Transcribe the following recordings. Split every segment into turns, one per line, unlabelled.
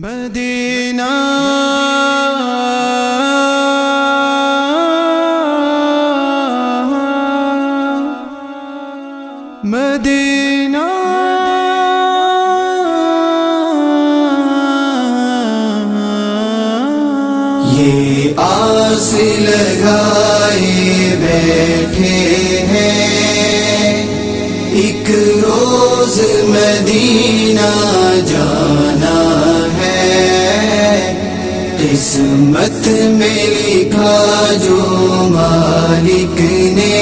مدینہ مدینہ یہ آس لگائے بیٹھے ہیں ایک روز مدینہ جانا ہے، قسمت میں لکھا جو مالک نے،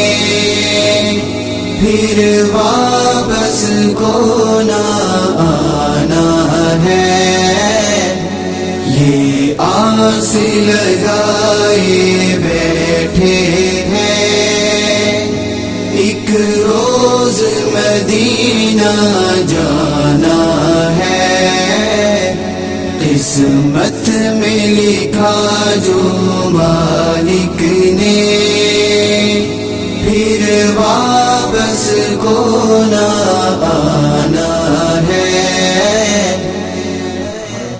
پھر واپس کو نہ آنا ہے۔ یہ آس لگائے بیٹھے ہیں ایک روز مدینہ جانا ہے، قسمت میں لکھا جو مالک نے، پھر واپس کو نہ آنا ہے۔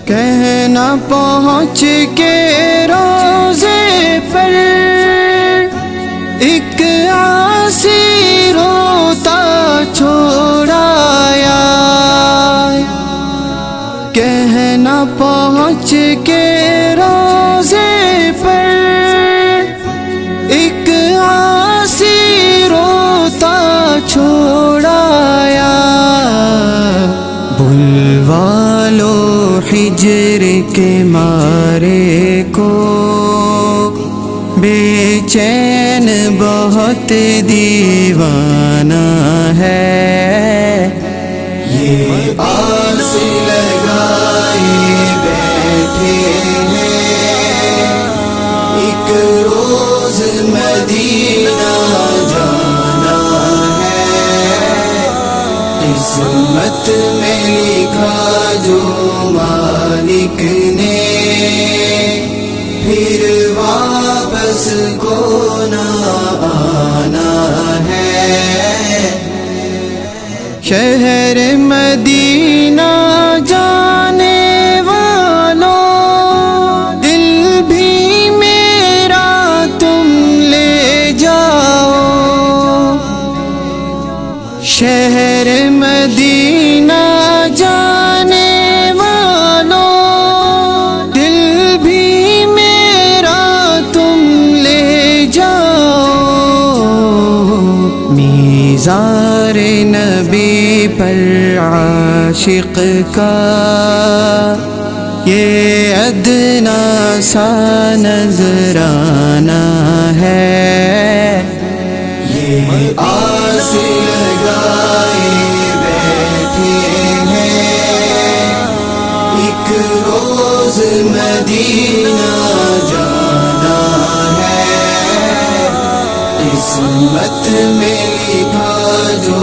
کہنا پہنچ کے روزے پر ایک آسی روتا چھوڑایا، کہنا پہنچ کے روزے پر ایک آسی روتا چھوڑایا، بلوا لو ہجر کے مارے کو، بے چین بہت دیوانہ ہے۔ یہ آس لگائے بیٹھے ہیں ایک روز مدینہ جانا ہے، قسمت میں لکھا جو مالک نے، پھر واپس کو نہ آنا ہے۔ شہر مدینہ جانے والوں، دل بھی میرا تم لے جاؤ، شہر مدینہ جانے والوں، دل بھی میرا تم لے جاؤ، میزار نبی پر عاشق کا یہ ادنا سا نذرانہ ہے۔ یہ آس لگائے بیٹھے ہیں ایک روز مدینہ جانا ہے، قسمت میں لکھا جو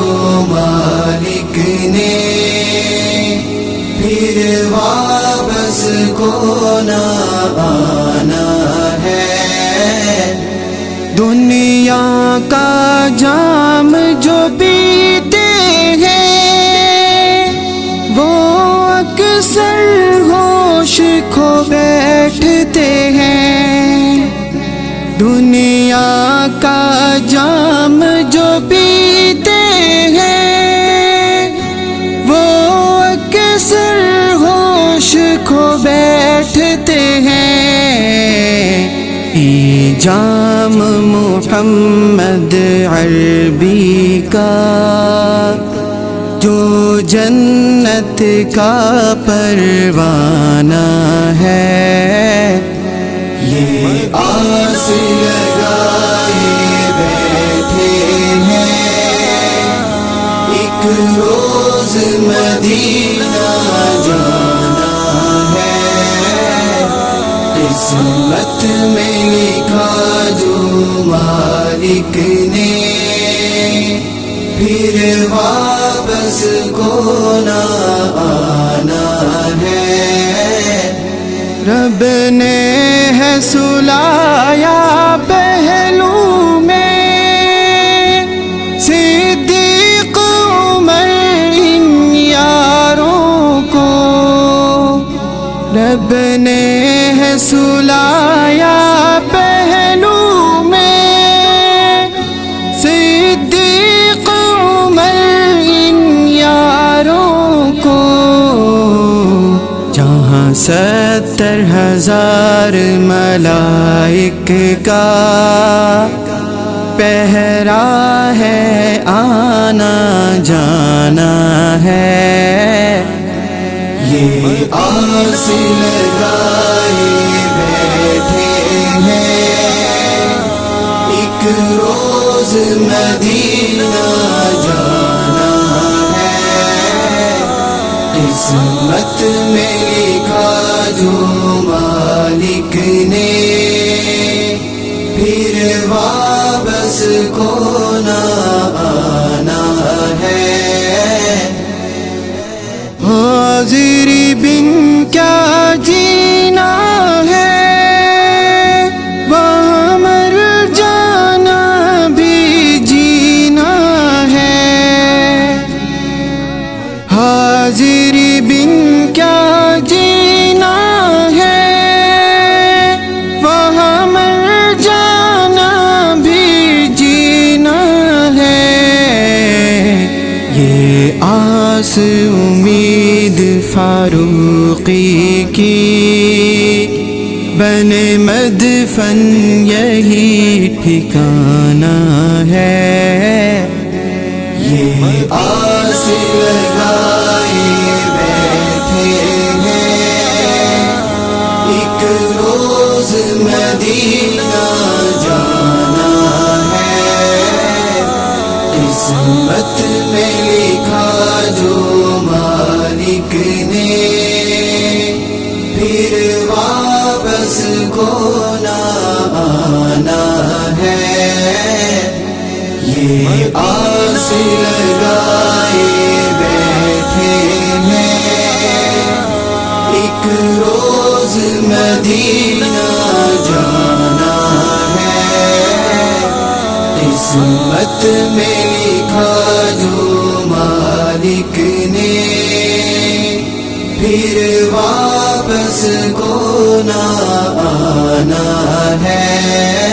مالک نے، پھر واپس کو نہ آنا ہے۔ دنیا کا جام جو پیتے ہیں وہ اکثر ہوش کھو بیٹھتے ہیں، دنیا کا جام جو پیتے ہیں وہ اکثر ہوش کھو بیٹھتے ہیں۔ یہ جام محمد عربی کا جو جنت کا پروانہ ہے، یہ آس لگائے بیٹھے ہیں ایک روز مدینہ جانا ہے، قسمت میں لکھا جو مالک نے، پھر واپس کو نہ آنا ہے۔ رب نے ہے سلایا پہلو میں صدیق عمر ان یاروں کو، رب نے ہے سلایا پہلو میں صدیق عمر ان یاروں کو، جہاں 70,000 ملائک کا پہرا ہے، آنا جانا ہے، یہ آس لگائے بیٹھے ہیں، ایک روز مدینہ جانا ہے، قسمت میں لکھا جو مالک نے، پھر واپس کو نہ آنا ہے۔ حاضری بن کیا جینا ہے، وہاں مر جانا بھی جینا ہے۔ حاضری بن کیا جینا ہے، وہاں مر جانا بھی جینا ہے، یہ آس امید فاروقی کی بنے مدفن یہی ٹھکانہ ہے، یہ آس لگائے بیٹھے ہیں، ایک روز مدینہ جانا ہے، قسمت میں لکھا جو مالک نے، پھر واپس کو نہ آنا ہے، یہ آس لگائے بیٹھے ہیں، ایک روز مدینہ جانا ہے، قسمت میں لکھا جو مالک نے، پھر واپس کو نہ آنا ہے۔